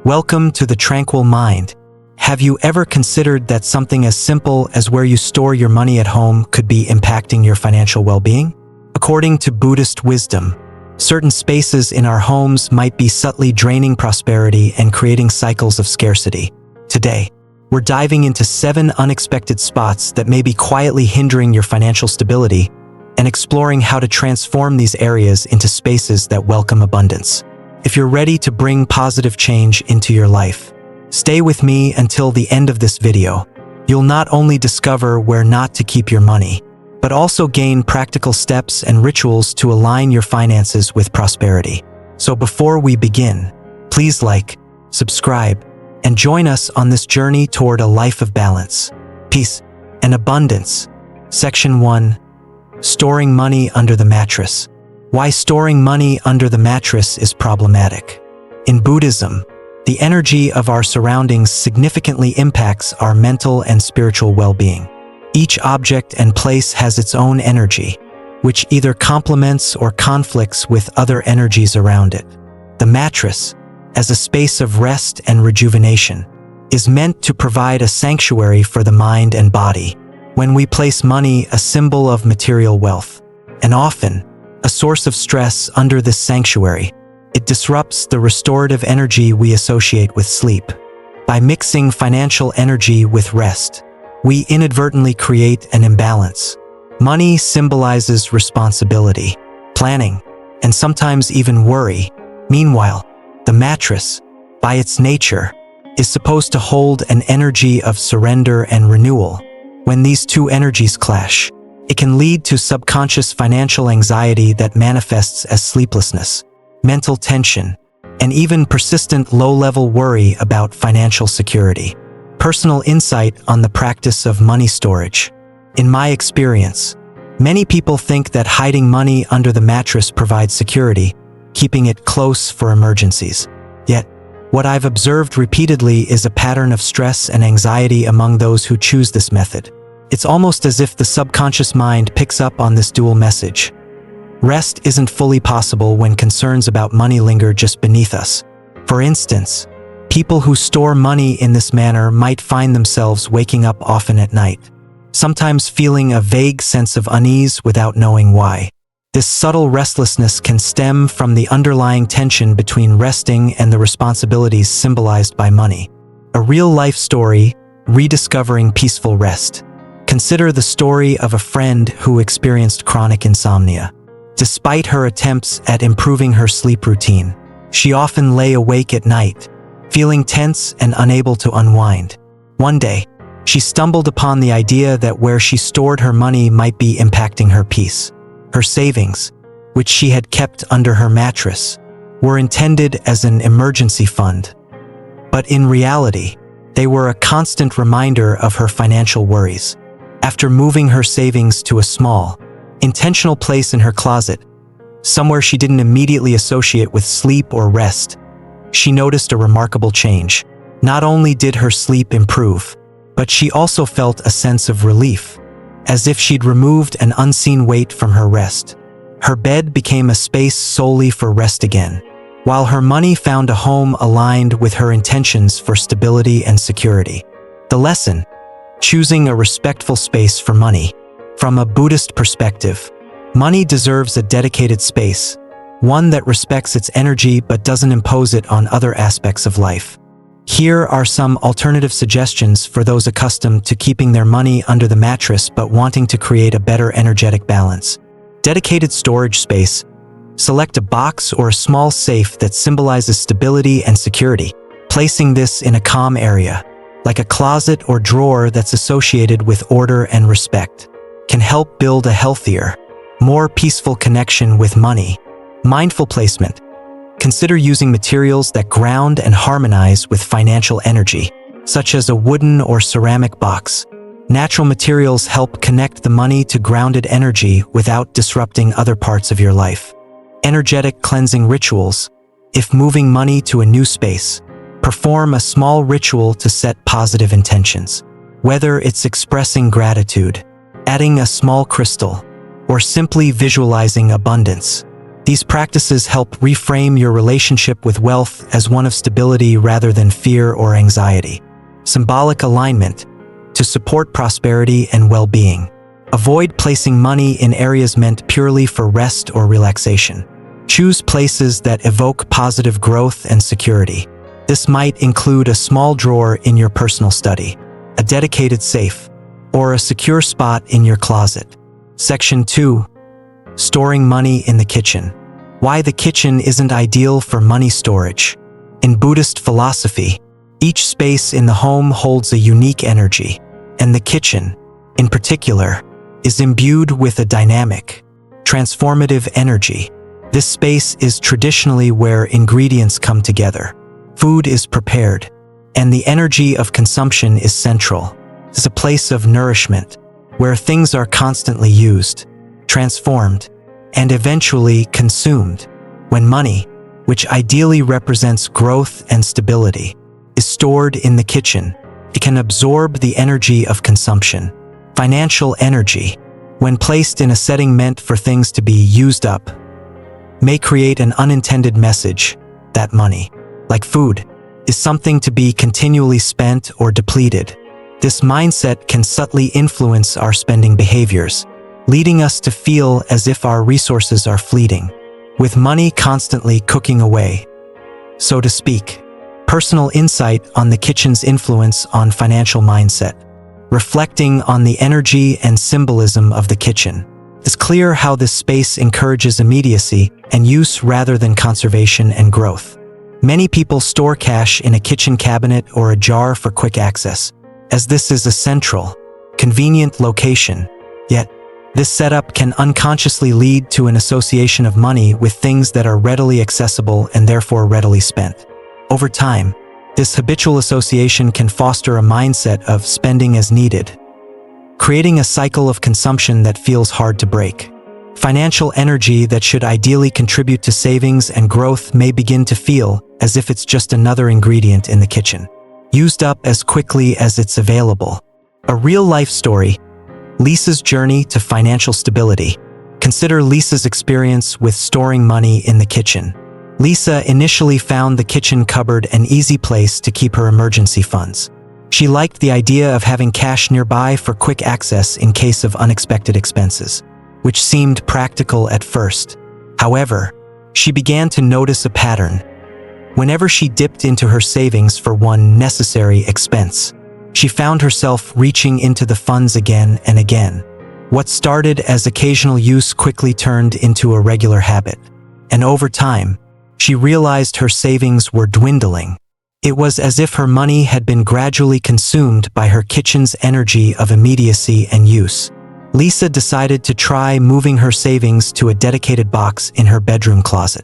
Welcome to the Tranquil Mind. Have you ever considered that something as simple as where you store your money at home could be impacting your financial well-being? According to Buddhist wisdom, certain spaces in our homes might be subtly draining prosperity and creating cycles of scarcity. Today, we're diving into 7 unexpected spots that may be quietly hindering your financial stability and exploring how to transform these areas into spaces that welcome abundance. If you're ready to bring positive change into your life, stay with me until the end of this video. You'll not only discover where not to keep your money, but also gain practical steps and rituals to align your finances with prosperity. So before we begin, please like, subscribe, and join us on this journey toward a life of balance, peace, and abundance. Section 1. Storing money under the mattress. Why storing money under the mattress is problematic. In Buddhism, the energy of our surroundings significantly impacts our mental and spiritual well-being. Each object and place has its own energy, which either complements or conflicts with other energies around it. The mattress, as a space of rest and rejuvenation, is meant to provide a sanctuary for the mind and body. When we place money, a symbol of material wealth, and often a source of stress under this sanctuary, it disrupts the restorative energy we associate with sleep. By mixing financial energy with rest, we inadvertently create an imbalance. Money symbolizes responsibility, planning, and sometimes even worry. Meanwhile, the mattress, by its nature, is supposed to hold an energy of surrender and renewal. When these two energies clash, it can lead to subconscious financial anxiety that manifests as sleeplessness, mental tension, and even persistent low-level worry about financial security. Personal insight on the practice of money storage. In my experience, many people think that hiding money under the mattress provides security, keeping it close for emergencies. Yet, what I've observed repeatedly is a pattern of stress and anxiety among those who choose this method. It's almost as if the subconscious mind picks up on this dual message. Rest isn't fully possible when concerns about money linger just beneath us. For instance, people who store money in this manner might find themselves waking up often at night, sometimes feeling a vague sense of unease without knowing why. This subtle restlessness can stem from the underlying tension between resting and the responsibilities symbolized by money. A real-life story, rediscovering peaceful rest. Consider the story of a friend who experienced chronic insomnia. Despite her attempts at improving her sleep routine, she often lay awake at night, feeling tense and unable to unwind. One day, she stumbled upon the idea that where she stored her money might be impacting her peace. Her savings, which she had kept under her mattress, were intended as an emergency fund. But in reality, they were a constant reminder of her financial worries. After moving her savings to a small, intentional place in her closet, somewhere she didn't immediately associate with sleep or rest, she noticed a remarkable change. Not only did her sleep improve, but she also felt a sense of relief, as if she'd removed an unseen weight from her rest. Her bed became a space solely for rest again, while her money found a home aligned with her intentions for stability and security. The lesson: choosing a respectful space for money. From a Buddhist perspective, money deserves a dedicated space, one that respects its energy but doesn't impose it on other aspects of life. Here are some alternative suggestions for those accustomed to keeping their money under the mattress but wanting to create a better energetic balance. Dedicated storage space. Select a box or a small safe that symbolizes stability and security. Placing this in a calm area, like a closet or drawer that's associated with order and respect, can help build a healthier, more peaceful connection with money. Mindful placement. Consider using materials that ground and harmonize with financial energy, such as a wooden or ceramic box. Natural materials help connect the money to grounded energy without disrupting other parts of your life. Energetic cleansing rituals. If moving money to a new space, perform a small ritual to set positive intentions. Whether it's expressing gratitude, adding a small crystal, or simply visualizing abundance, These practices help reframe your relationship with wealth as one of stability rather than fear or anxiety. Symbolic alignment to support prosperity and well-being. Avoid placing money in areas meant purely for rest or relaxation. Choose places that evoke positive growth and security. This might include a small drawer in your personal study, a dedicated safe, or a secure spot in your closet. Section 2. Storing money in the kitchen. Why the kitchen isn't ideal for money storage. In Buddhist philosophy, each space in the home holds a unique energy, and the kitchen, in particular, is imbued with a dynamic, transformative energy. This space is traditionally where ingredients come together, food is prepared, and the energy of consumption is central. It's a place of nourishment, where things are constantly used, transformed, and eventually consumed. When money, which ideally represents growth and stability, is stored in the kitchen, it can absorb the energy of consumption. Financial energy, when placed in a setting meant for things to be used up, may create an unintended message that money, like food, is something to be continually spent or depleted. This mindset can subtly influence our spending behaviors, leading us to feel as if our resources are fleeting, with money constantly cooking away, so to speak. Personal insight on the kitchen's influence on financial mindset. Reflecting on the energy and symbolism of the kitchen, it's clear how this space encourages immediacy and use rather than conservation and growth. Many people store cash in a kitchen cabinet or a jar for quick access, as this is a central, convenient location. Yet, this setup can unconsciously lead to an association of money with things that are readily accessible and therefore readily spent. Over time, this habitual association can foster a mindset of spending as needed, creating a cycle of consumption that feels hard to break. Financial energy that should ideally contribute to savings and growth may begin to feel as if it's just another ingredient in the kitchen, used up as quickly as it's available. A real-life story. Lisa's journey to financial stability. Consider Lisa's experience with storing money in the kitchen. Lisa initially found the kitchen cupboard an easy place to keep her emergency funds. She liked the idea of having cash nearby for quick access in case of unexpected expenses, which seemed practical at first. However, she began to notice a pattern. Whenever she dipped into her savings for one necessary expense, she found herself reaching into the funds again and again. What started as occasional use quickly turned into a regular habit, and over time, she realized her savings were dwindling. It was as if her money had been gradually consumed by her kitchen's energy of immediacy and use. Lisa decided to try moving her savings to a dedicated box in her bedroom closet,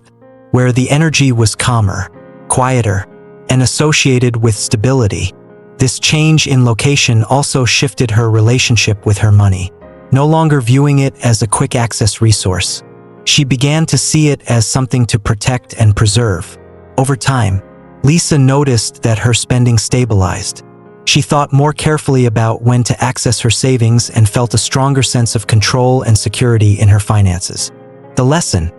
where the energy was calmer, quieter, and associated with stability. This change in location also shifted her relationship with her money. No longer viewing it as a quick access resource, she began to see it as something to protect and preserve. Over time, Lisa noticed that her spending stabilized. She thought more carefully about when to access her savings and felt a stronger sense of control and security in her finances. The lesson: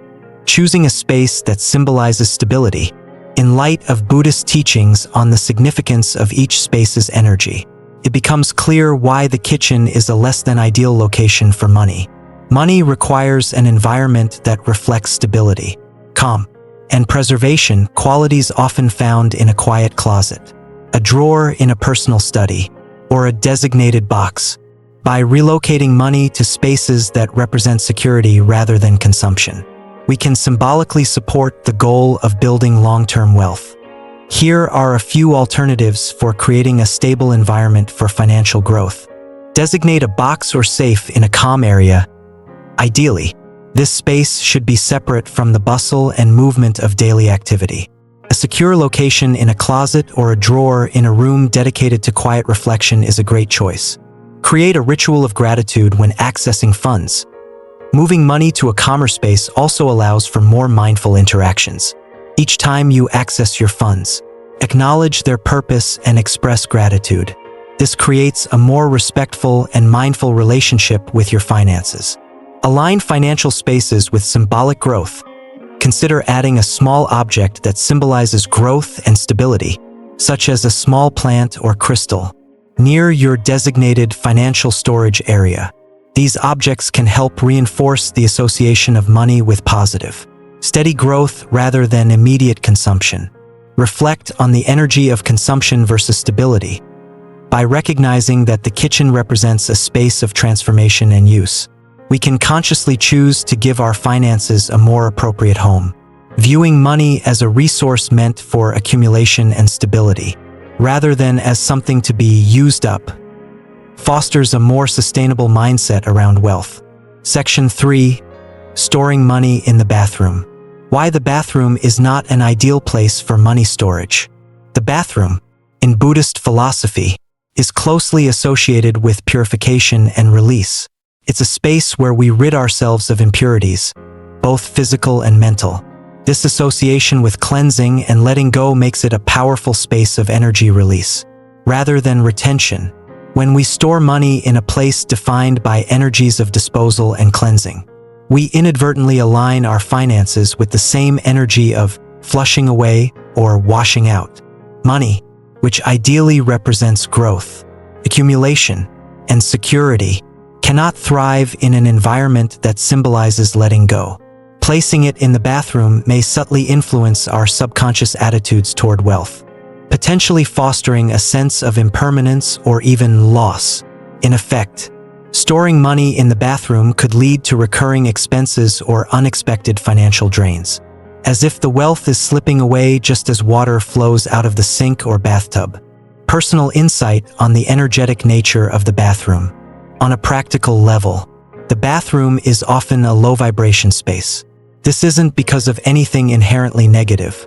choosing a space that symbolizes stability. In light of Buddhist teachings on the significance of each space's energy, it becomes clear why the kitchen is a less than ideal location for money. Money requires an environment that reflects stability, calm, and preservation, qualities often found in a quiet closet, a drawer in a personal study, or a designated box. By relocating money to spaces that represent security rather than consumption, we can symbolically support the goal of building long-term wealth. Here are a few alternatives for creating a stable environment for financial growth. Designate a box or safe in a calm area. Ideally, this space should be separate from the bustle and movement of daily activity. A secure location in a closet or a drawer in a room dedicated to quiet reflection is a great choice. Create a ritual of gratitude when accessing funds. Moving money to a calmer space also allows for more mindful interactions. Each time you access your funds, acknowledge their purpose and express gratitude. This creates a more respectful and mindful relationship with your finances. Align financial spaces with symbolic growth. consider adding a small object that symbolizes growth and stability, such as a small plant or crystal, near your designated financial storage area. These objects can help reinforce the association of money with positive, steady growth rather than immediate consumption. Reflect on the energy of consumption versus stability. By recognizing that the kitchen represents a space of transformation and use, we can consciously choose to give our finances a more appropriate home. Viewing money as a resource meant for accumulation and stability, rather than as something to be used up, fosters a more sustainable mindset around wealth. Section 3. Storing money in the bathroom. Why the bathroom is not an ideal place for money storage. The bathroom, in Buddhist philosophy, is closely associated with purification and release. It's a space where we rid ourselves of impurities, both physical and mental. This association with cleansing and letting go makes it a powerful space of energy release, rather than retention. When we store money in a place defined by energies of disposal and cleansing, we inadvertently align our finances with the same energy of flushing away or washing out. Money, which ideally represents growth, accumulation, and security, cannot thrive in an environment that symbolizes letting go. Placing it in the bathroom may subtly influence our subconscious attitudes toward wealth, potentially fostering a sense of impermanence or even loss. In effect, storing money in the bathroom could lead to recurring expenses or unexpected financial drains, as if the wealth is slipping away just as water flows out of the sink or bathtub. Personal insight on the energetic nature of the bathroom. On a practical level, the bathroom is often a low-vibration space. This isn't because of anything inherently negative.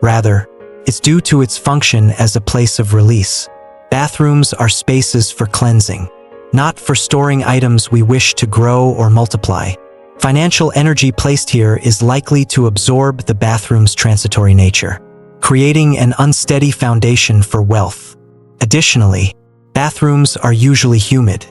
Rather, it's due to its function as a place of release. Bathrooms are spaces for cleansing, not for storing items we wish to grow or multiply. Financial energy placed here is likely to absorb the bathroom's transitory nature, creating an unsteady foundation for wealth. Additionally, bathrooms are usually humid,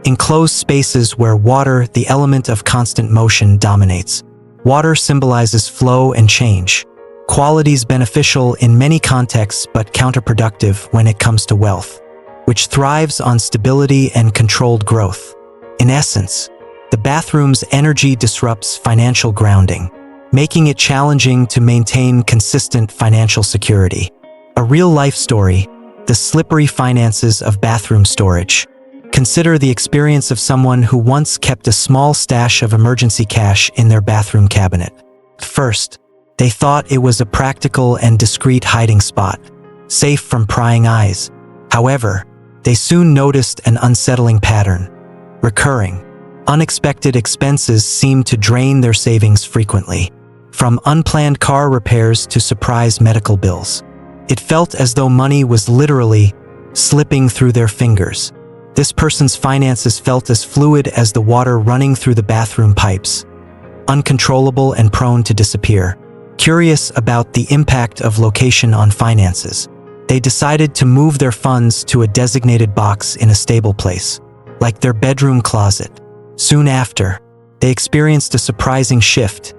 enclosed spaces where water, the element of constant motion, dominates. Water symbolizes flow and change, qualities beneficial in many contexts but counterproductive when it comes to wealth, which thrives on stability and controlled growth. In essence, the bathroom's energy disrupts financial grounding, making it challenging to maintain consistent financial security. A real-life story, the slippery finances of bathroom storage. Consider the experience of someone who once kept a small stash of emergency cash in their bathroom cabinet. First, they thought it was a practical and discreet hiding spot, safe from prying eyes. However, they soon noticed an unsettling pattern. Recurring, unexpected expenses seemed to drain their savings frequently, from unplanned car repairs to surprise medical bills. It felt as though money was literally slipping through their fingers. This person's finances felt as fluid as the water running through the bathroom pipes, uncontrollable and prone to disappear. Curious about the impact of location on finances, they decided to move their funds to a designated box in a stable place, like their bedroom closet. Soon after, they experienced a surprising shift.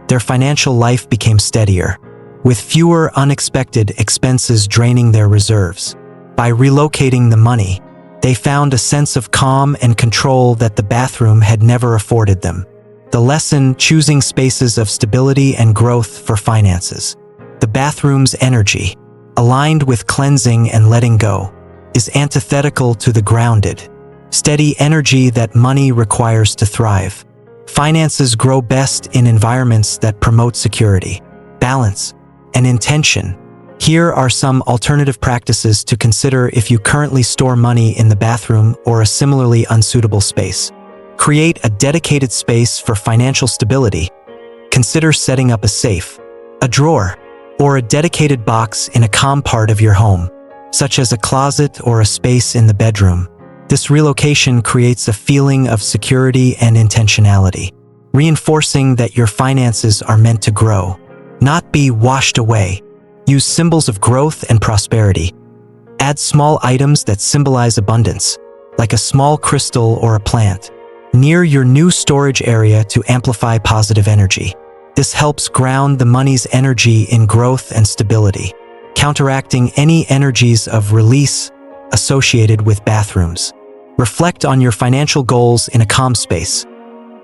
Their financial life became steadier, with fewer unexpected expenses draining their reserves. By relocating the money, they found a sense of calm and control that the bathroom had never afforded them. The lesson: choosing spaces of stability and growth for finances. The bathroom's energy, aligned with cleansing and letting go, is antithetical to the grounded, steady energy that money requires to thrive. Finances grow best in environments that promote security, balance, and intention. Here are some alternative practices to consider if you currently store money in the bathroom or a similarly unsuitable space. Create a dedicated space for financial stability. Consider setting up a safe, a drawer, or a dedicated box in a calm part of your home, such as a closet or a space in the bedroom. This relocation creates a feeling of security and intentionality, reinforcing that your finances are meant to grow, not be washed away. Use symbols of growth and prosperity. Add small items that symbolize abundance, like a small crystal or a plant, near your new storage area to amplify positive energy. This helps ground the money's energy in growth and stability, counteracting any energies of release associated with bathrooms. Reflect on your financial goals in a calm space.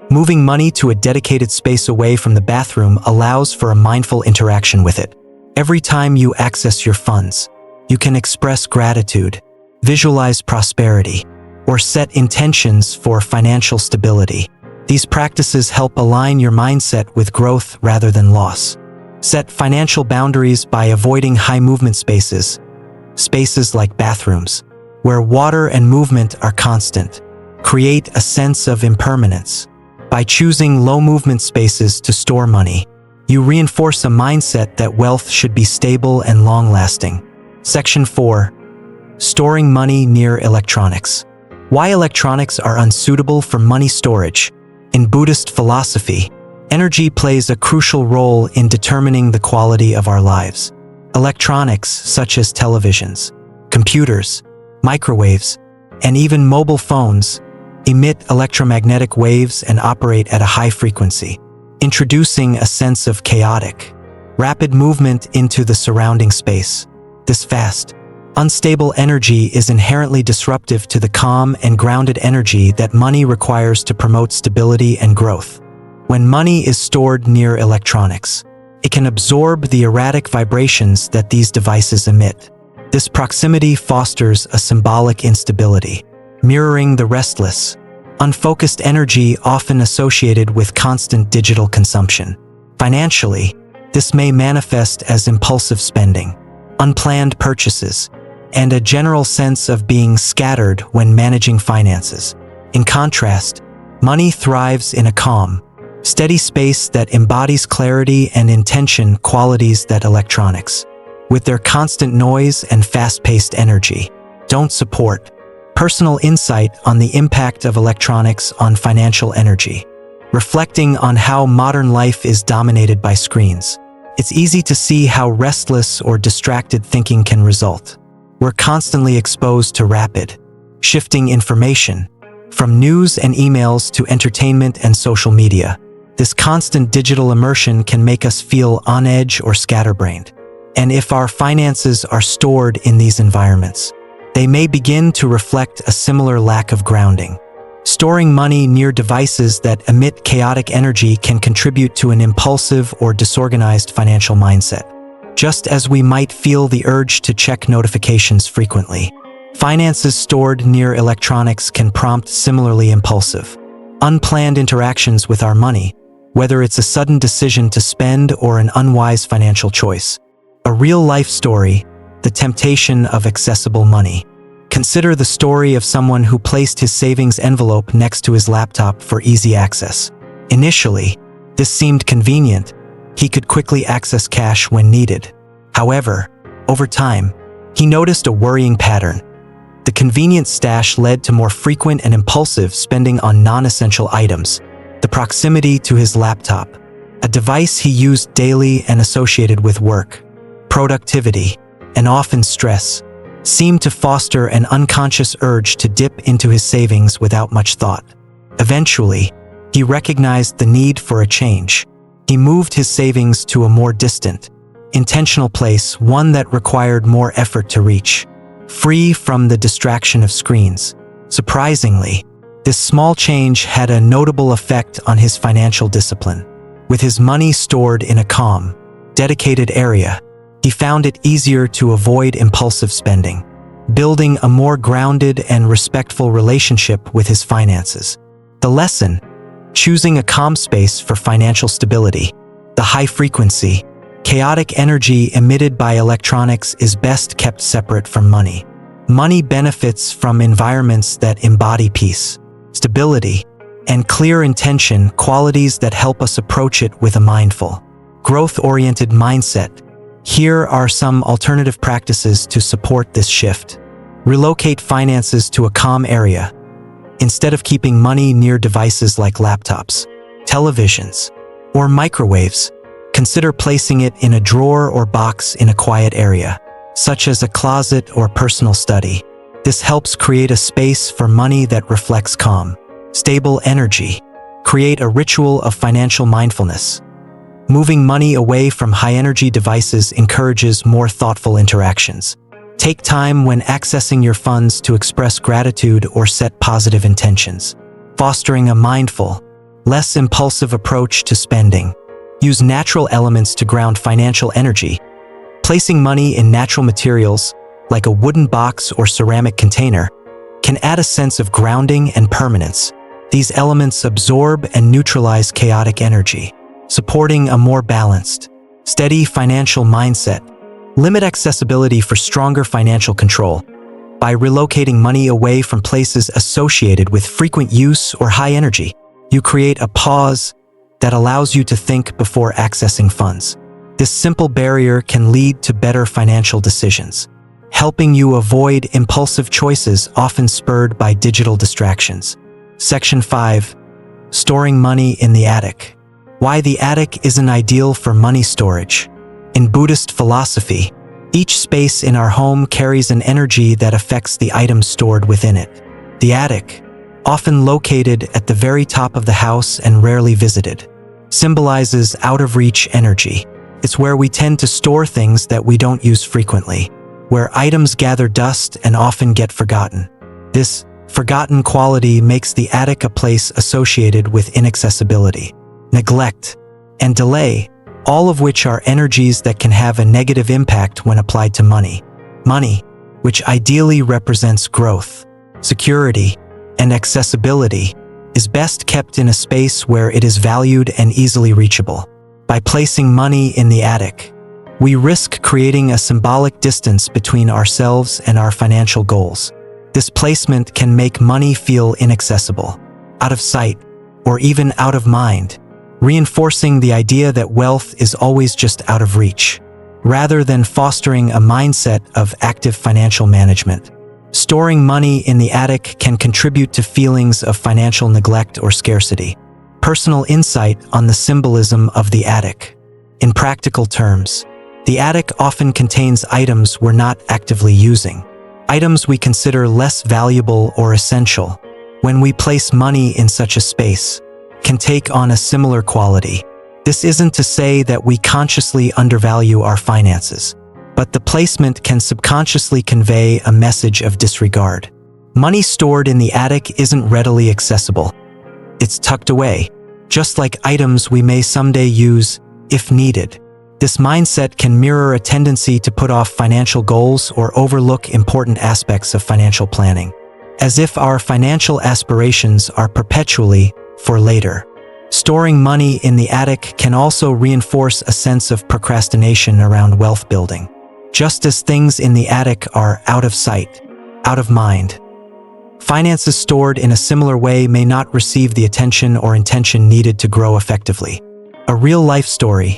Moving money to a dedicated space away from the bathroom allows for a mindful interaction with it. Every time you access your funds, you can express gratitude, visualize prosperity, or set intentions for financial stability. These practices help align your mindset with growth rather than loss. Set financial boundaries by avoiding high-movement spaces, spaces like bathrooms, where water and movement are constant. Create a sense of impermanence. By choosing low-movement spaces to store money, you reinforce a mindset that wealth should be stable and long-lasting. Section 4. Storing money near electronics. Why electronics are unsuitable for money storage. In Buddhist philosophy, energy plays a crucial role in determining the quality of our lives. Electronics such as televisions, computers, microwaves, and even mobile phones emit electromagnetic waves and operate at a high frequency, introducing a sense of chaotic, rapid movement into the surrounding space. This fast, unstable energy is inherently disruptive to the calm and grounded energy that money requires to promote stability and growth. When money is stored near electronics, it can absorb the erratic vibrations that these devices emit. This proximity fosters a symbolic instability, mirroring the restless, unfocused energy often associated with constant digital consumption. Financially, this may manifest as impulsive spending, unplanned purchases, and a general sense of being scattered when managing finances. In contrast, money thrives in a calm, steady space that embodies clarity and intention, qualities that electronics, with their constant noise and fast-paced energy, don't support. Personal insight on the impact of electronics on financial energy. Reflecting on how modern life is dominated by screens, it's easy to see how restless or distracted thinking can result. We're constantly exposed to rapid, shifting information, from news and emails to entertainment and social media. This constant digital immersion can make us feel on edge or scatterbrained. And if our finances are stored in these environments, they may begin to reflect a similar lack of grounding. Storing money near devices that emit chaotic energy can contribute to an impulsive or disorganized financial mindset. Just as we might feel the urge to check notifications frequently, finances stored near electronics can prompt similarly impulsive, unplanned interactions with our money, whether it's a sudden decision to spend or an unwise financial choice. A real-life story, the temptation of accessible money. Consider the story of someone who placed his savings envelope next to his laptop for easy access. Initially, this seemed convenient. He could quickly access cash when needed. However, over time, he noticed a worrying pattern. The convenient stash led to more frequent and impulsive spending on non-essential items. The proximity to his laptop, a device he used daily and associated with work, productivity, and often stress, seemed to foster an unconscious urge to dip into his savings without much thought. Eventually, he recognized the need for a change. He moved his savings to a more distant, intentional place, one that required more effort to reach, free from the distraction of screens. Surprisingly, this small change had a notable effect on his financial discipline. With his money stored in a calm, dedicated area, he found it easier to avoid impulsive spending, building a more grounded and respectful relationship with his finances. The lesson: choosing a calm space for financial stability. The high-frequency, chaotic energy emitted by electronics is best kept separate from money. Money benefits from environments that embody peace, stability, and clear intention, qualities that help us approach it with a mindful, growth-oriented mindset. Here are some alternative practices to support this shift. Relocate finances to a calm area. Instead of keeping money near devices like laptops, televisions, or microwaves, consider placing it in a drawer or box in a quiet area, such as a closet or personal study. This helps create a space for money that reflects calm, stable energy. Create a ritual of financial mindfulness. Moving money away from high-energy devices encourages more thoughtful interactions. Take time when accessing your funds to express gratitude or set positive intentions, fostering a mindful, less impulsive approach to spending. Use natural elements to ground financial energy. Placing money in natural materials, like a wooden box or ceramic container, can add a sense of grounding and permanence. These elements absorb and neutralize chaotic energy, supporting a more balanced, steady financial mindset. Limit accessibility for stronger financial control. By relocating money away from places associated with frequent use or high energy, you create a pause that allows you to think before accessing funds. This simple barrier can lead to better financial decisions, helping you avoid impulsive choices often spurred by digital distractions. Section 5. Storing money in the attic. Why the attic isn't ideal for money storage. In Buddhist philosophy, each space in our home carries an energy that affects the items stored within it. The attic, often located at the very top of the house and rarely visited, symbolizes out-of-reach energy. It's where we tend to store things that we don't use frequently, where items gather dust and often get forgotten. This forgotten quality makes the attic a place associated with inaccessibility, neglect, and delay, all of which are energies that can have a negative impact when applied to money. Money, which ideally represents growth, security, and accessibility, is best kept in a space where it is valued and easily reachable. By placing money in the attic, we risk creating a symbolic distance between ourselves and our financial goals. This placement can make money feel inaccessible, out of sight, or even out of mind, reinforcing the idea that wealth is always just out of reach, rather than fostering a mindset of active financial management. Storing money in the attic can contribute to feelings of financial neglect or scarcity. Personal insight on the symbolism of the attic. In practical terms, the attic often contains items we're not actively using, items we consider less valuable or essential. When we place money in such a space, can take on a similar quality. This isn't to say that we consciously undervalue our finances, but the placement can subconsciously convey a message of disregard. Money stored in the attic isn't readily accessible. It's tucked away, just like items we may someday use if needed. This mindset can mirror a tendency to put off financial goals or overlook important aspects of financial planning, as if our financial aspirations are perpetually for later. Storing money in the attic can also reinforce a sense of procrastination around wealth building. Just as things in the attic are out of sight, out of mind, finances stored in a similar way may not receive the attention or intention needed to grow effectively. A real-life story.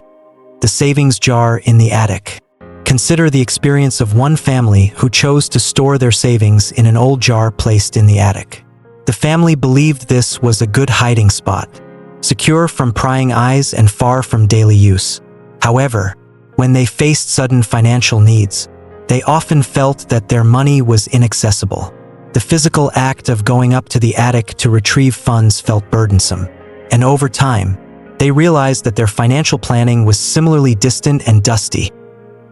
The savings jar in the attic. Consider the experience of one family who chose to store their savings in an old jar placed in the attic. The family believed this was a good hiding spot, secure from prying eyes and far from daily use. However, when they faced sudden financial needs, they often felt that their money was inaccessible. The physical act of going up to the attic to retrieve funds felt burdensome, and over time, they realized that their financial planning was similarly distant and dusty,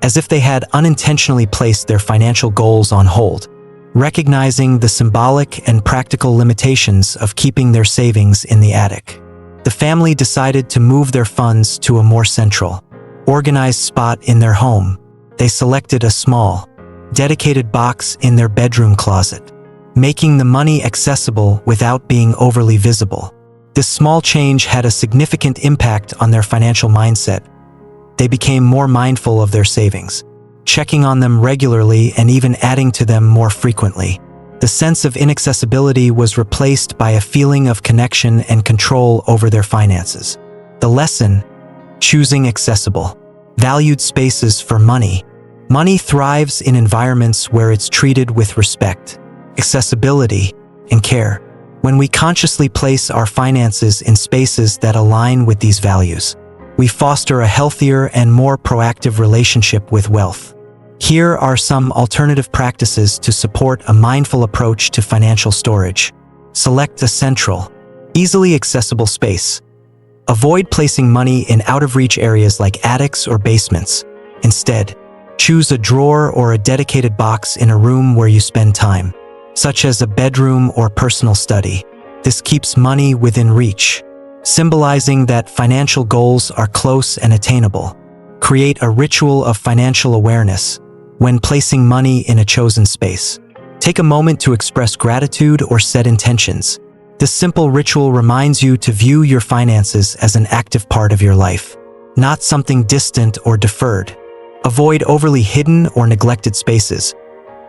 as if they had unintentionally placed their financial goals on hold. Recognizing the symbolic and practical limitations of keeping their savings in the attic, the family decided to move their funds to a more central, organized spot in their home. They selected a small, dedicated box in their bedroom closet, making the money accessible without being overly visible. This small change had a significant impact on their financial mindset. They became more mindful of their savings, checking on them regularly and even adding to them more frequently. The sense of inaccessibility was replaced by a feeling of connection and control over their finances. The lesson: choosing accessible, valued spaces for money. Money thrives in environments where it's treated with respect, accessibility, and care. When we consciously place our finances in spaces that align with these values, we foster a healthier and more proactive relationship with wealth. Here are some alternative practices to support a mindful approach to financial storage. Select a central, easily accessible space. Avoid placing money in out-of-reach areas like attics or basements. Instead, choose a drawer or a dedicated box in a room where you spend time, such as a bedroom or personal study. This keeps money within reach, symbolizing that financial goals are close and attainable. Create a ritual of financial awareness when placing money in a chosen space. Take a moment to express gratitude or set intentions. This simple ritual reminds you to view your finances as an active part of your life, not something distant or deferred. Avoid overly hidden or neglected spaces.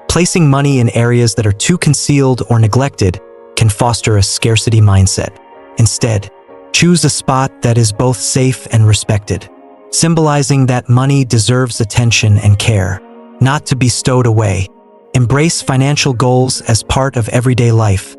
Placing money in areas that are too concealed or neglected can foster a scarcity mindset. Instead, choose a spot that is both safe and respected, symbolizing that money deserves attention and care, not to be stowed away. Embrace financial goals as part of everyday life.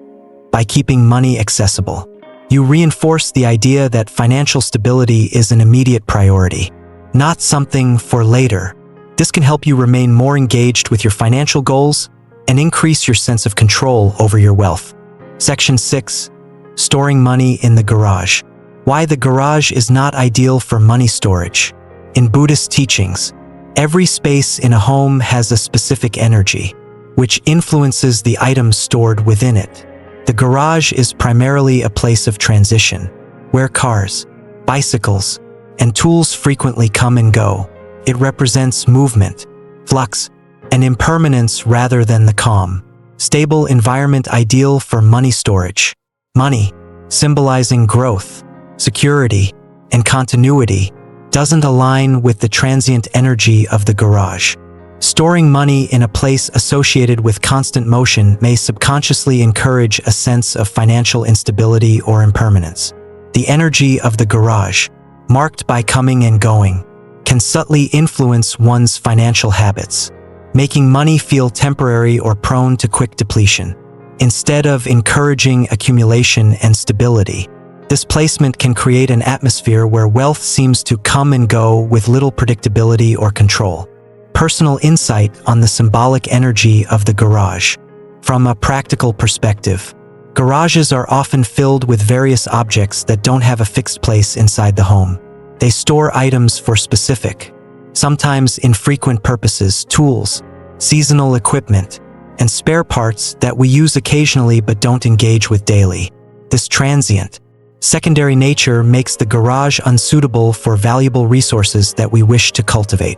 By keeping money accessible, you reinforce the idea that financial stability is an immediate priority, not something for later. This can help you remain more engaged with your financial goals and increase your sense of control over your wealth. Section 6. Storing money in the garage. Why the garage is not ideal for money storage. In Buddhist teachings, every space in a home has a specific energy, which influences the items stored within it. The garage is primarily a place of transition, where cars, bicycles, and tools frequently come and go. It represents movement, flux, and impermanence rather than the calm, stable environment ideal for money storage. Money, symbolizing growth, security, and continuity, doesn't align with the transient energy of the garage. Storing money in a place associated with constant motion may subconsciously encourage a sense of financial instability or impermanence. The energy of the garage, marked by coming and going, can subtly influence one's financial habits, making money feel temporary or prone to quick depletion. Instead of encouraging accumulation and stability, this placement can create an atmosphere where wealth seems to come and go with little predictability or control. Personal insight on the symbolic energy of the garage. From a practical perspective, garages are often filled with various objects that don't have a fixed place inside the home. They store items for specific, sometimes infrequent purposes, tools, seasonal equipment, and spare parts that we use occasionally but don't engage with daily. This transient, secondary nature makes the garage unsuitable for valuable resources that we wish to cultivate.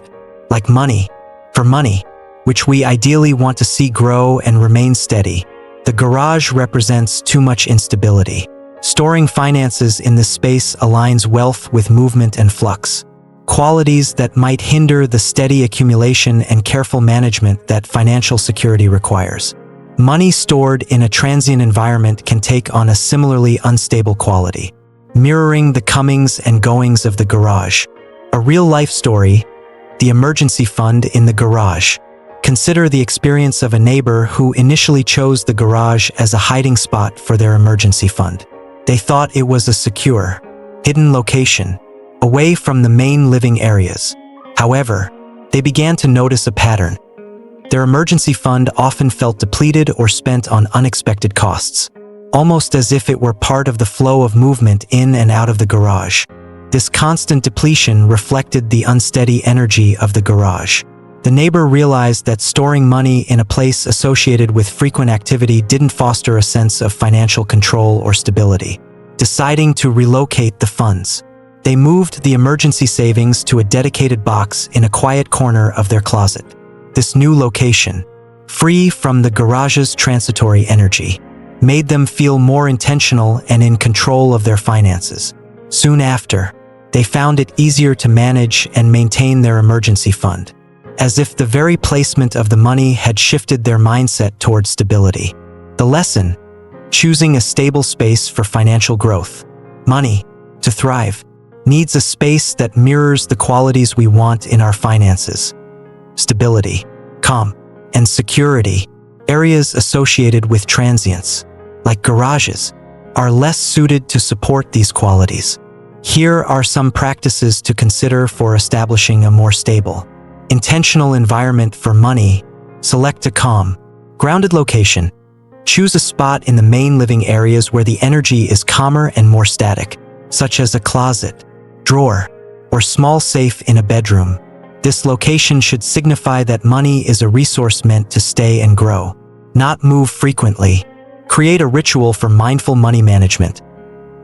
Like money. For money, which we ideally want to see grow and remain steady, the garage represents too much instability. Storing finances in this space aligns wealth with movement and flux, qualities that might hinder the steady accumulation and careful management that financial security requires. Money stored in a transient environment can take on a similarly unstable quality, mirroring the comings and goings of the garage. A real-life story. The emergency fund in the garage. Consider the experience of a neighbor who initially chose the garage as a hiding spot for their emergency fund. They thought it was a secure, hidden location, away from the main living areas. However, they began to notice a pattern. Their emergency fund often felt depleted or spent on unexpected costs, almost as if it were part of the flow of movement in and out of the garage. This constant depletion reflected the unsteady energy of the garage. The neighbor realized that storing money in a place associated with frequent activity didn't foster a sense of financial control or stability. Deciding to relocate the funds, they moved the emergency savings to a dedicated box in a quiet corner of their closet. This new location, free from the garage's transitory energy, made them feel more intentional and in control of their finances. Soon after, they found it easier to manage and maintain their emergency fund, as if the very placement of the money had shifted their mindset towards stability. The lesson: choosing a stable space for financial growth. Money, to thrive, needs a space that mirrors the qualities we want in our finances. Stability, calm, and security, areas associated with transience, like garages, are less suited to support these qualities. Here are some practices to consider for establishing a more stable, intentional environment for money. Select a calm, grounded location. Choose a spot in the main living areas where the energy is calmer and more static. such as a closet, drawer, or small safe in a bedroom. This location should signify that money is a resource meant to stay and grow, not move frequently. Create a ritual for mindful money management.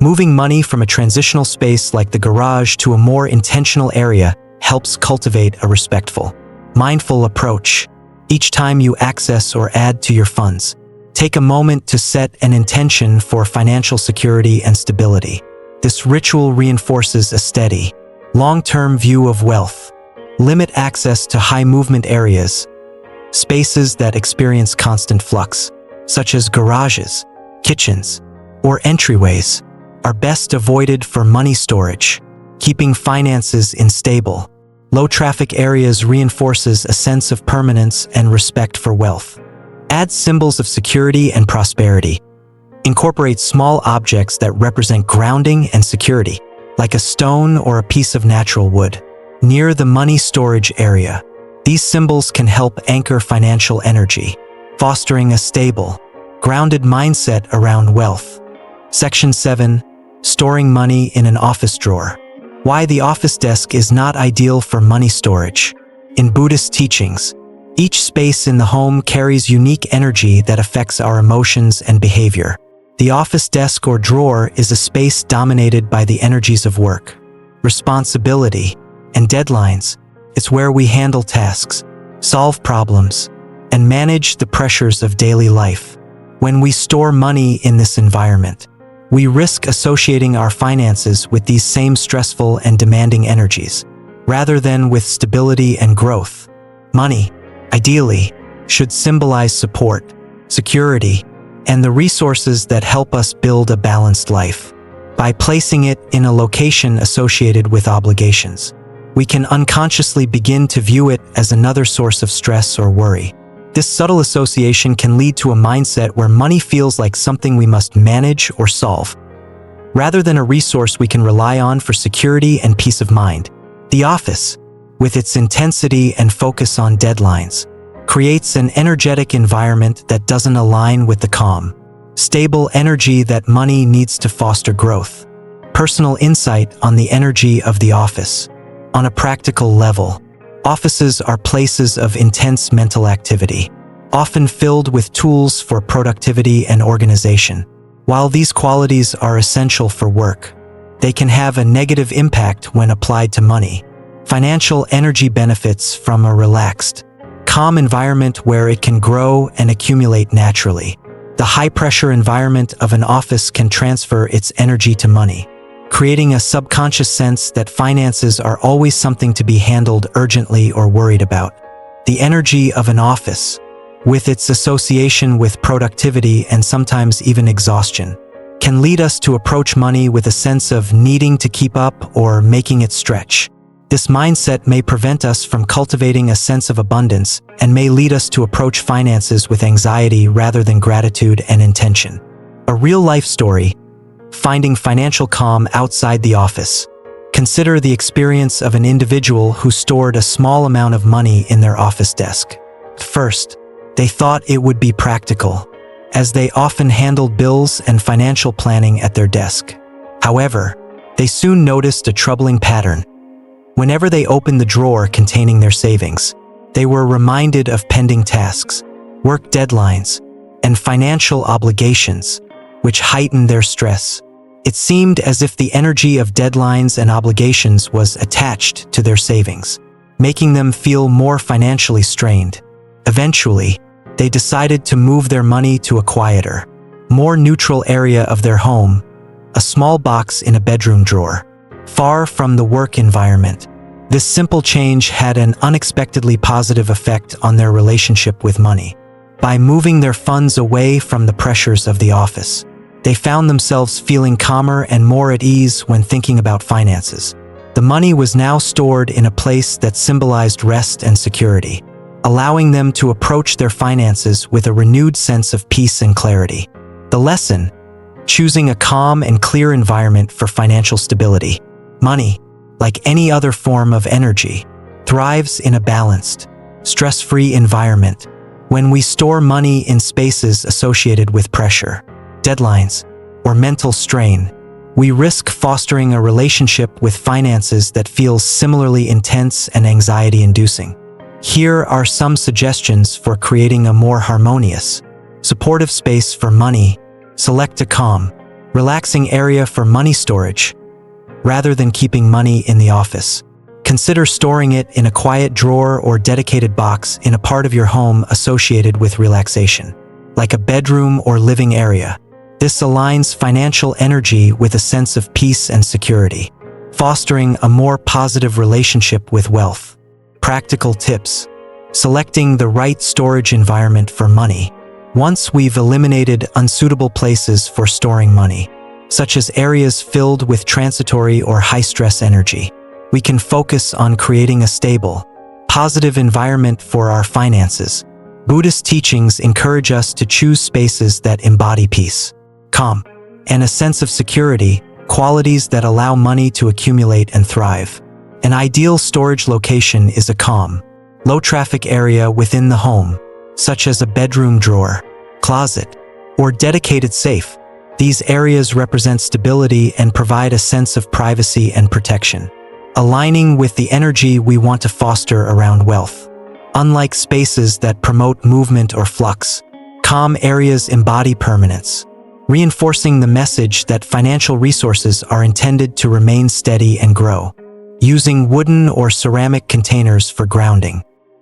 Moving money from a transitional space like the garage to a more intentional area helps cultivate a respectful, mindful approach. Each time you access or add to your funds, take a moment to set an intention for financial security and stability. This ritual reinforces a steady, long-term view of wealth. Limit access to high-movement areas, spaces that experience constant flux, such as garages, kitchens, or entryways, are best avoided for money storage. Keeping finances in stable, low-traffic areas reinforces a sense of permanence and respect for wealth. Add symbols of security and prosperity. Incorporate small objects that represent grounding and security, like a stone or a piece of natural wood, near the money storage area. These symbols can help anchor financial energy, fostering a stable, grounded mindset around wealth. Section 7. Storing money in an office drawer. Why the office desk is not ideal for money storage. In Buddhist teachings, each space in the home carries unique energy that affects our emotions and behavior. The office desk or drawer is a space dominated by the energies of work, responsibility, and deadlines. It's where we handle tasks, solve problems, and manage the pressures of daily life. When we store money in this environment, we risk associating our finances with these same stressful and demanding energies, rather than with stability and growth. Money, ideally, should symbolize support, security, and the resources that help us build a balanced life. By placing it in a location associated with obligations, we can unconsciously begin to view it as another source of stress or worry. This subtle association can lead to a mindset where money feels like something we must manage or solve, rather than a resource we can rely on for security and peace of mind. The office, with its intensity and focus on deadlines, creates an energetic environment that doesn't align with the calm, stable energy that money needs to foster growth. Personal insight on the energy of the office. On a practical level, offices are places of intense mental activity, often filled with tools for productivity and organization. While these qualities are essential for work, they can have a negative impact when applied to money. Financial energy benefits from a relaxed, calm environment where it can grow and accumulate naturally. The high-pressure environment of an office can transfer its energy to money, creating a subconscious sense that finances are always something to be handled urgently or worried about. The energy of an office, with its association with productivity and sometimes even exhaustion, can lead us to approach money with a sense of needing to keep up or making it stretch. This mindset may prevent us from cultivating a sense of abundance and may lead us to approach finances with anxiety rather than gratitude and intention. A real-life story. Finding financial calm outside the office. Consider the experience of an individual who stored a small amount of money in their office desk. First, they thought it would be practical, as they often handled bills and financial planning at their desk. However, they soon noticed a troubling pattern. Whenever they opened the drawer containing their savings, they were reminded of pending tasks, work deadlines, and financial obligations, which heightened their stress. It seemed as if the energy of deadlines and obligations was attached to their savings, making them feel more financially strained. Eventually, they decided to move their money to a quieter, more neutral area of their home, a small box in a bedroom drawer, far from the work environment. This simple change had an unexpectedly positive effect on their relationship with money. By moving their funds away from the pressures of the office, they found themselves feeling calmer and more at ease when thinking about finances. The money was now stored in a place that symbolized rest and security, allowing them to approach their finances with a renewed sense of peace and clarity. The lesson: choosing a calm and clear environment for financial stability. Money, like any other form of energy, thrives in a balanced, stress-free environment. When we store money in spaces associated with pressure, deadlines, or mental strain, we risk fostering a relationship with finances that feels similarly intense and anxiety-inducing. Here are some suggestions for creating a more harmonious, supportive space for money. Select a calm, relaxing area for money storage, rather than keeping money in the office. Consider storing it in a quiet drawer or dedicated box in a part of your home associated with relaxation, like a bedroom or living area. This aligns financial energy with a sense of peace and security, fostering a more positive relationship with wealth. Practical tips: selecting the right storage environment for money. Once we've eliminated unsuitable places for storing money, such as areas filled with transitory or high-stress energy, we can focus on creating a stable, positive environment for our finances. Buddhist teachings encourage us to choose spaces that embody peace, calm, and a sense of security, qualities that allow money to accumulate and thrive. An ideal storage location is a calm, low-traffic area within the home, such as a bedroom drawer, closet, or dedicated safe. These areas represent stability and provide a sense of privacy and protection, aligning with the energy we want to foster around wealth. Unlike spaces that promote movement or flux, calm areas embody permanence, reinforcing the message that financial resources are intended to remain steady and grow. Using wooden or ceramic containers for grounding.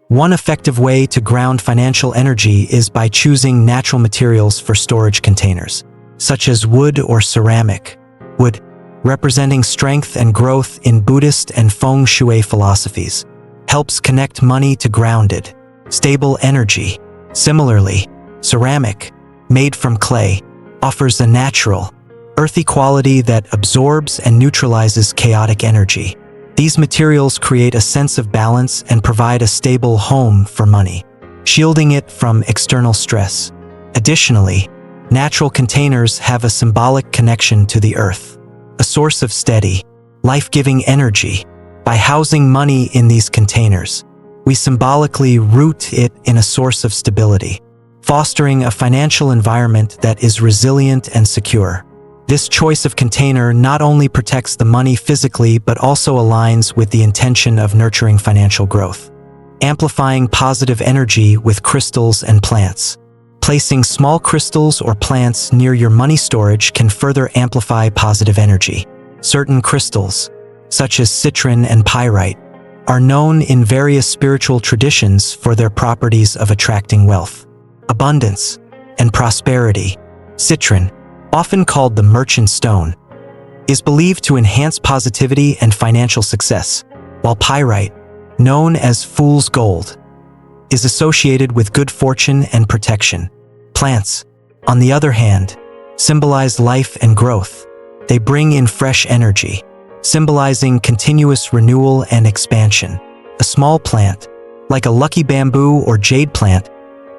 One effective way to ground financial energy is by choosing natural materials for storage containers, such as wood or ceramic. Wood, representing strength and growth in Buddhist and Feng Shui philosophies, helps connect money to grounded, stable energy. Similarly, ceramic, made from clay, offers a natural, earthy quality that absorbs and neutralizes chaotic energy. These materials create a sense of balance and provide a stable home for money, shielding it from external stress. Additionally, natural containers have a symbolic connection to the earth, a source of steady, life-giving energy. By housing money in these containers, we symbolically root it in a source of stability, fostering a financial environment that is resilient and secure. This choice of container not only protects the money physically but also aligns with the intention of nurturing financial growth. Amplifying positive energy with crystals and plants. Placing small crystals or plants near your money storage can further amplify positive energy. Certain crystals, such as citron and pyrite, are known in various spiritual traditions for their properties of attracting wealth, abundance, and prosperity. Citron, often called the merchant stone, is believed to enhance positivity and financial success, while pyrite, known as fool's gold, is associated with good fortune and protection. Plants, on the other hand, symbolize life and growth. They bring in fresh energy, symbolizing continuous renewal and expansion. A small plant, like a lucky bamboo or jade plant,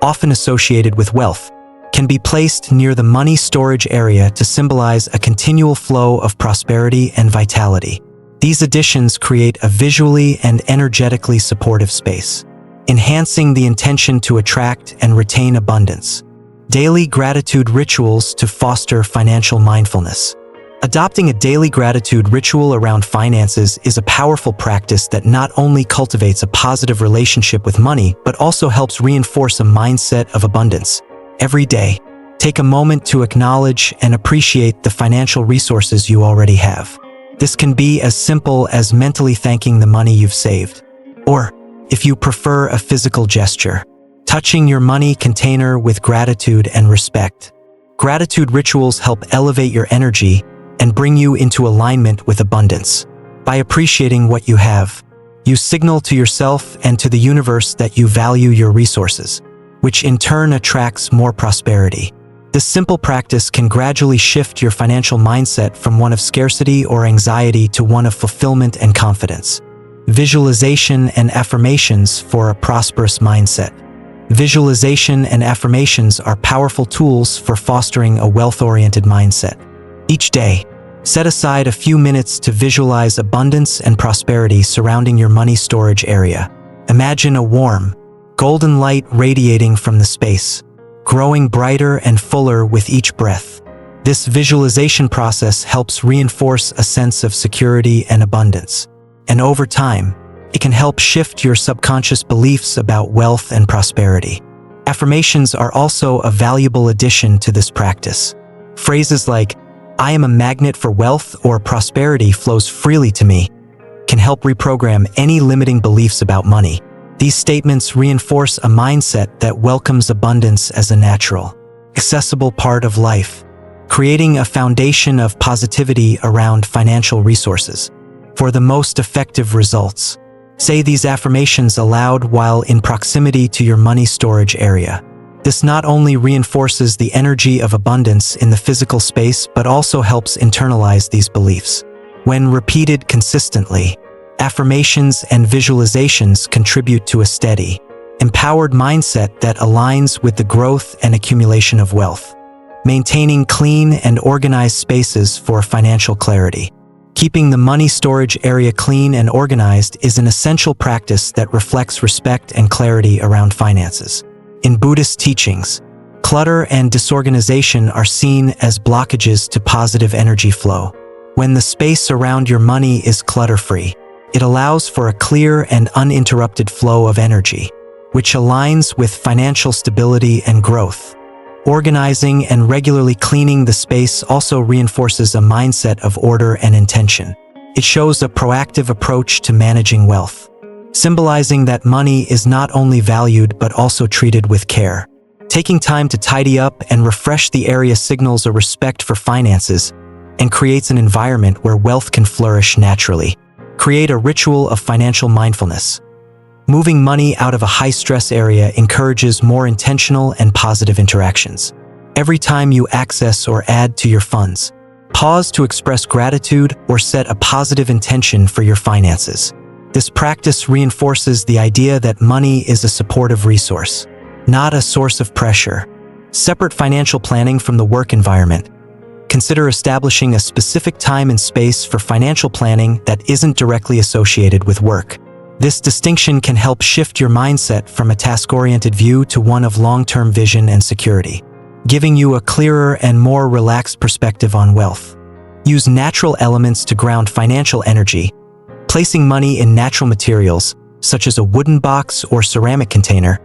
often associated with wealth, can be placed near the money storage area to symbolize a continual flow of prosperity and vitality. These additions create a visually and energetically supportive space, enhancing the intention to attract and retain abundance. Daily gratitude rituals to foster financial mindfulness. Adopting a daily gratitude ritual around finances is a powerful practice that not only cultivates a positive relationship with money, but also helps reinforce a mindset of abundance. Every day, take a moment to acknowledge and appreciate the financial resources you already have. This can be as simple as mentally thanking the money you've saved, or, if you prefer, a physical gesture, touching your money container with gratitude and respect. Gratitude rituals help elevate your energy and bring you into alignment with abundance. By appreciating what you have, you signal to yourself and to the universe that you value your resources, which in turn attracts more prosperity. This simple practice can gradually shift your financial mindset from one of scarcity or anxiety to one of fulfillment and confidence. Visualization and affirmations for a prosperous mindset. Visualization and affirmations are powerful tools for fostering a wealth-oriented mindset. Each day, set aside a few minutes to visualize abundance and prosperity surrounding your money storage area. Imagine a warm, golden light radiating from the space, growing brighter and fuller with each breath. This visualization process helps reinforce a sense of security and abundance. And over time, it can help shift your subconscious beliefs about wealth and prosperity. Affirmations are also a valuable addition to this practice. Phrases like, "I am a magnet for wealth," or "prosperity flows freely to me," can help reprogram any limiting beliefs about money. These statements reinforce a mindset that welcomes abundance as a natural, accessible part of life, creating a foundation of positivity around financial resources. For the most effective results, say these affirmations aloud while in proximity to your money storage area. This not only reinforces the energy of abundance in the physical space, but also helps internalize these beliefs. When repeated consistently, affirmations and visualizations contribute to a steady, empowered mindset that aligns with the growth and accumulation of wealth. Maintaining clean and organized spaces for financial clarity. Keeping the money storage area clean and organized is an essential practice that reflects respect and clarity around finances. In Buddhist teachings, clutter and disorganization are seen as blockages to positive energy flow. When the space around your money is clutter-free, it allows for a clear and uninterrupted flow of energy, which aligns with financial stability and growth. Organizing and regularly cleaning the space also reinforces a mindset of order and intention. It shows a proactive approach to managing wealth, symbolizing that money is not only valued but also treated with care. Taking time to tidy up and refresh the area signals a respect for finances and creates an environment where wealth can flourish naturally. Create a ritual of financial mindfulness. Moving money out of a high-stress area encourages more intentional and positive interactions. Every time you access or add to your funds, pause to express gratitude or set a positive intention for your finances. This practice reinforces the idea that money is a supportive resource, not a source of pressure. Separate financial planning from the work environment. Consider establishing a specific time and space for financial planning that isn't directly associated with work. This distinction can help shift your mindset from a task-oriented view to one of long-term vision and security, giving you a clearer and more relaxed perspective on wealth. Use natural elements to ground financial energy. Placing money in natural materials, such as a wooden box or ceramic container,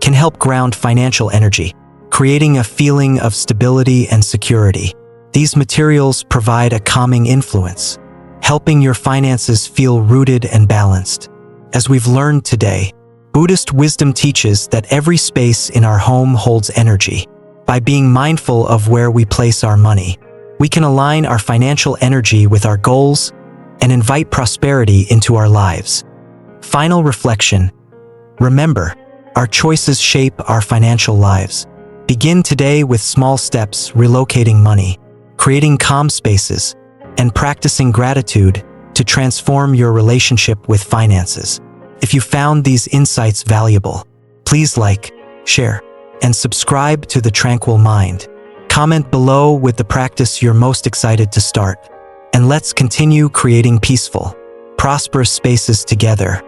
can help ground financial energy, creating a feeling of stability and security. These materials provide a calming influence, helping your finances feel rooted and balanced. As we've learned today, Buddhist wisdom teaches that every space in our home holds energy. By being mindful of where we place our money, we can align our financial energy with our goals and invite prosperity into our lives. Final reflection. Remember, our choices shape our financial lives. Begin today with small steps, relocating money, creating calm spaces, and practicing gratitude to transform your relationship with finances. If you found these insights valuable, please like, share, and subscribe to the Tranquil Mind. Comment below with the practice you're most excited to start. And let's continue creating peaceful, prosperous spaces together.